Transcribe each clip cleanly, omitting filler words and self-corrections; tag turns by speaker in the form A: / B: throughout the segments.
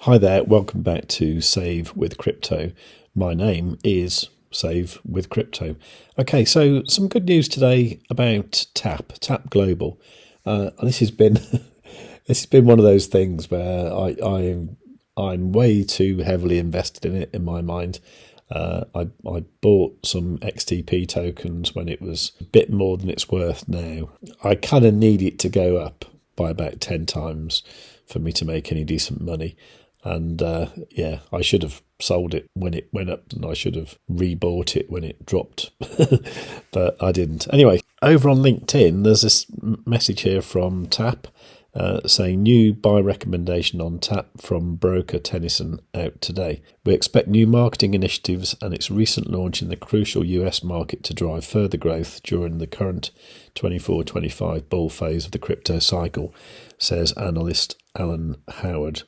A: Hi there, welcome back to Save with Crypto. My name is Save with Crypto. Okay, so some good news today about Tap Global. This has been one of those things where I'm way too heavily invested in it in my mind. I bought some XTP tokens when it was a bit more than it's worth now. I kind of need it to go up by about 10 times for me to make any decent money. And I should have sold it when it went up, and I should have rebought it when it dropped, but I didn't. Anyway, over on LinkedIn, there's this message here from Tap saying new buy recommendation on Tap from broker Tennyson out today. We expect new marketing initiatives and its recent launch in the crucial US market to drive further growth during the current 24-25 bull phase of the crypto cycle, says analyst Alan Howard.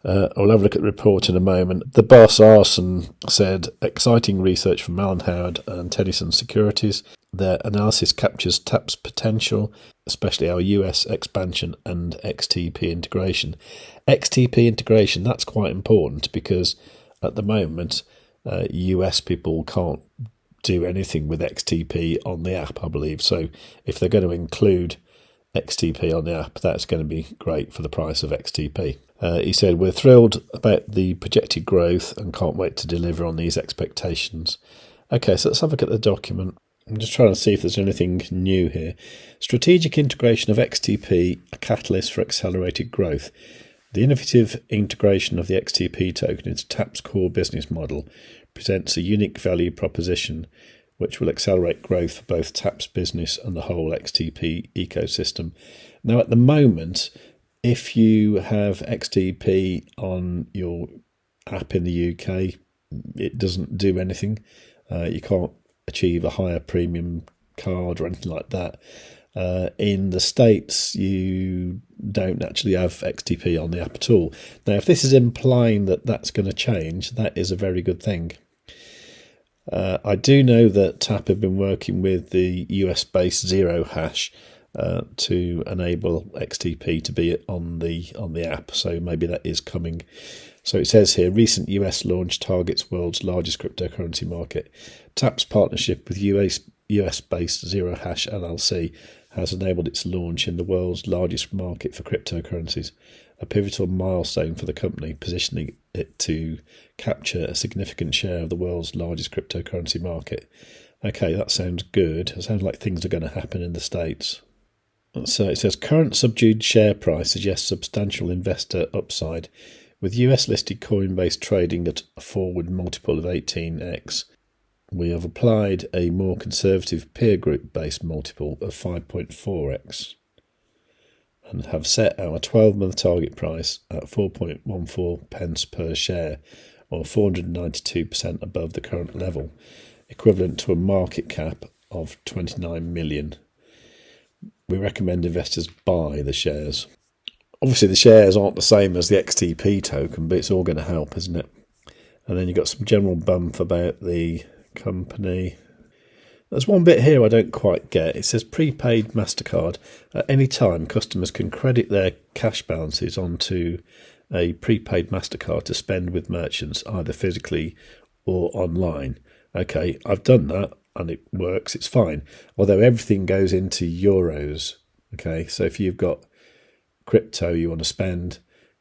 A: I'll have a look at the report in a moment. The boss, Arson, said, exciting research from Alan Howard and Tennyson Securities. Their analysis captures Tap's potential, especially our US expansion and XTP integration. XTP integration, that's quite important because at the moment, US people can't do anything with XTP on the app, I believe. So if they're going to include XTP on the app, that's going to be great for the price of XTP. He said, we're thrilled about the projected growth and can't wait to deliver on these expectations. Okay, so let's have a look at the document. I'm just trying to see if there's anything new here. Strategic integration of XTP, a catalyst for accelerated growth. The innovative integration of the XTP token into Tap's core business model presents a unique value proposition which will accelerate growth for both Tap's business and the whole XTP ecosystem. Now, at the moment, if you have XTP on your app in the UK, it doesn't do anything. You can't achieve a higher premium card or anything like that. In the States, you don't actually have XTP on the app at all. Now, if this is implying that that's going to change, that is a very good thing. I do know that Tap have been working with the US-based Zero Hash to enable XTP to be on the app, so maybe that is coming. So it says here, recent US launch targets world's largest cryptocurrency market. Tap's partnership with US-based Zero Hash LLC has enabled its launch in the world's largest market for cryptocurrencies, a pivotal milestone for the company, positioning it to capture a significant share of the world's largest cryptocurrency market. Okay, that sounds good. It sounds like things are going to happen in the States. So it says, current subdued share price suggests substantial investor upside, with US-listed Coinbase trading at a forward multiple of 18x. We have applied a more conservative peer group-based multiple of 5.4x. and have set our 12-month target price at 4.14 pence per share, or 492% above the current level, equivalent to a market cap of 29 million. We recommend investors buy the shares. Obviously, the shares aren't the same as the XTP token, but it's all going to help, isn't it? And then you've got some general bump about the company. There's one bit here I don't quite get. It says prepaid MasterCard. At any time, customers can credit their cash balances onto a prepaid MasterCard to spend with merchants, either physically or online. Okay, I've done that and it works, it's fine. Although everything goes into euros. Okay, so if you've got crypto you want to spend,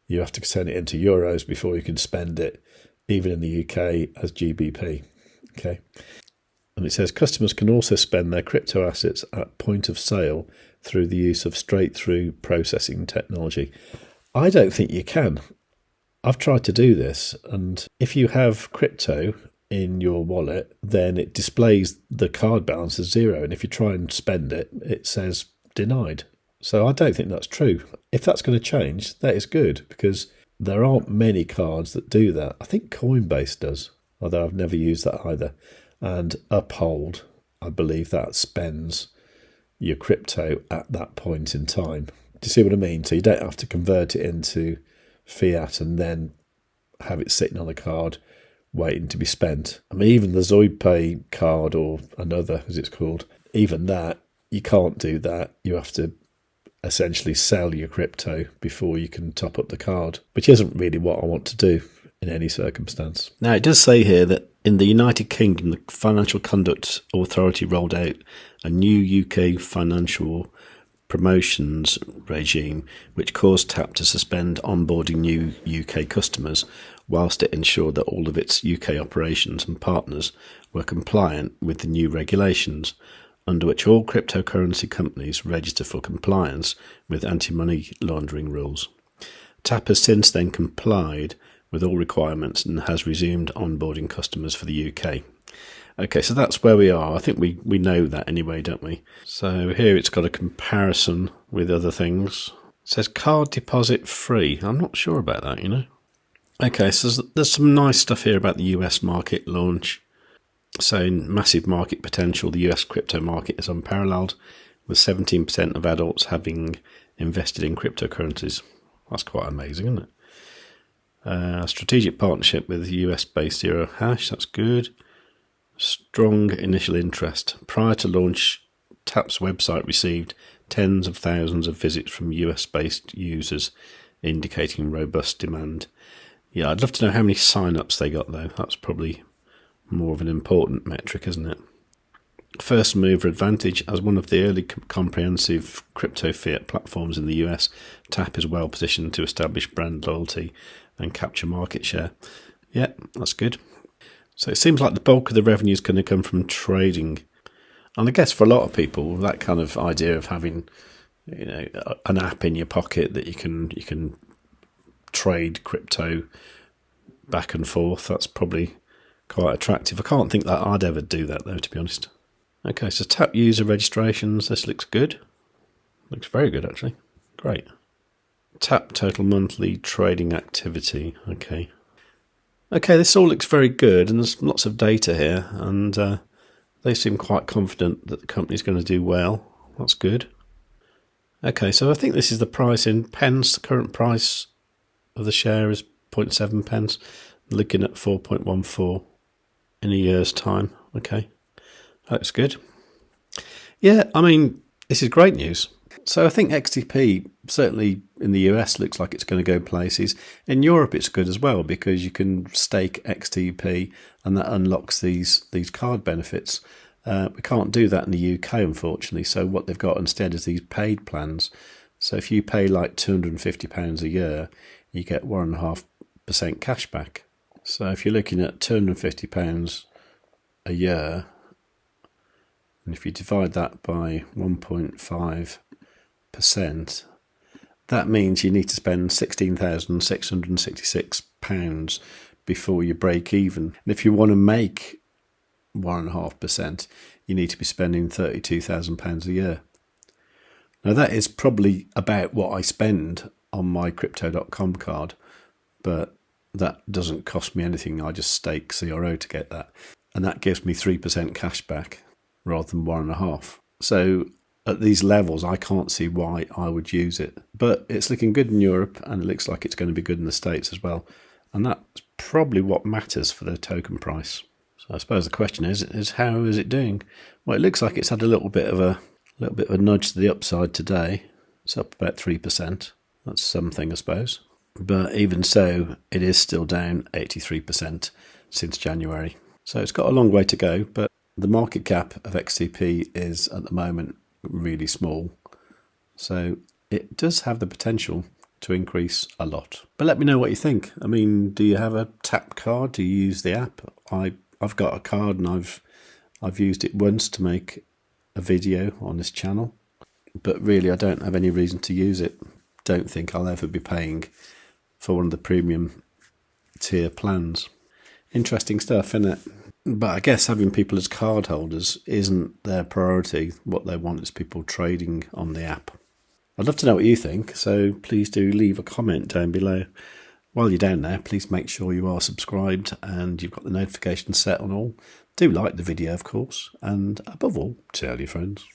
A: you have to send it into euros before you can spend it, even in the UK as GBP. Okay. And it says customers can also spend their crypto assets at point of sale through the use of straight-through processing technology. I don't think you can. I've tried to do this, and if you have crypto in your wallet, then it displays the card balance as zero, and if you try and spend it, it says denied. So I don't think that's true. If that's going to change, that is good, because there aren't many cards that do that. I think Coinbase does, although I've never used that either. And Uphold, I believe that spends your crypto at that point in time. Do you see what I mean? So you don't have to convert it into fiat and then have it sitting on the card waiting to be spent. I mean, even the ZoidPay card, or another as it's called, even that, you can't do that. You have to essentially sell your crypto before you can top up the card, which isn't really what I want to do in any circumstance. Now, it does say here that in the United Kingdom, the Financial Conduct Authority rolled out a new UK financial promotions regime, which caused TAP to suspend onboarding new UK customers whilst it ensured that all of its UK operations and partners were compliant with the new regulations, under which all cryptocurrency companies register for compliance with anti-money laundering rules. TAP has since then complied with all requirements and has resumed onboarding customers for the UK. Okay, so that's where we are. I think we know that anyway, don't we? So here it's got a comparison with other things. It says card deposit free. I'm not sure about that, you know. Okay, so there's some nice stuff here about the US market launch. So massive market potential. The US crypto market is unparalleled, with 17% of adults having invested in cryptocurrencies. That's quite amazing, isn't it? Strategic partnership with US-based Zero Hash. That's good. Strong initial interest. Prior to launch, TAP's website received tens of thousands of visits from US-based users, indicating robust demand. Yeah, I'd love to know how many sign-ups they got, though. That's probably more of an important metric, isn't it? First mover advantage. As one of the early comprehensive crypto fiat platforms in the US, TAP is well positioned to establish brand loyalty and capture market share. Yeah, that's good. So it seems like the bulk of the revenue is going to come from trading. And I guess for a lot of people, that kind of idea of having, you know, an app in your pocket that you can trade crypto back and forth, that's probably quite attractive. I can't think that I'd ever do that, though, to be honest. Okay, so TAP user registrations. This looks good. Looks very good, actually. Great. TAP total monthly trading activity. Okay. Okay, this all looks very good, and there's lots of data here, and they seem quite confident that the company's going to do well. That's good. Okay, so I think this is the price in pence. The current price of the share is 0.7 pence. Looking at 4.14 in a year's time. Okay, that's good. Yeah, I mean, this is great news. So I think XTP, certainly in the US, looks like it's going to go places. In Europe, it's good as well because you can stake XTP and that unlocks these card benefits. We can't do that in the UK, unfortunately. So what they've got instead is these paid plans. So if you pay like £250 a year, you get 1.5% cash back. So if you're looking at £250 a year, and if you divide that by 1.5%, that means you need to spend £16,666 before you break even. And if you want to make 1.5%, you need to be spending £32,000 a year. Now that is probably about what I spend on my crypto.com card, but that doesn't cost me anything. I just stake CRO to get that. And that gives me 3% cash back rather than 1.5%. So at these levels, I can't see why I would use it. But it's looking good in Europe, and it looks like it's going to be good in the States as well. And that's probably what matters for the token price. So I suppose the question is how is it doing? Well, it looks like it's had a little bit of a nudge to the upside today. It's up about 3%. That's something, I suppose. But even so, it is still down 83% since January. So it's got a long way to go, but the market cap of XTP is at the moment really small. So it does have the potential to increase a lot. But let me know what you think. I mean, do you have a TAP card? Do you use the app? I've got a card and I've used it once to make a video on this channel. But really, I don't have any reason to use it. Don't think I'll ever be paying for one of the premium tier plans. Interesting stuff, isn't it? But I guess having people as card holders isn't their priority. What they want is people trading on the app. I'd love to know what you think, so please do leave a comment down below. While you're down there, please make sure you are subscribed and you've got the notifications set on all. Do like the video, of course, and above all, tell your friends.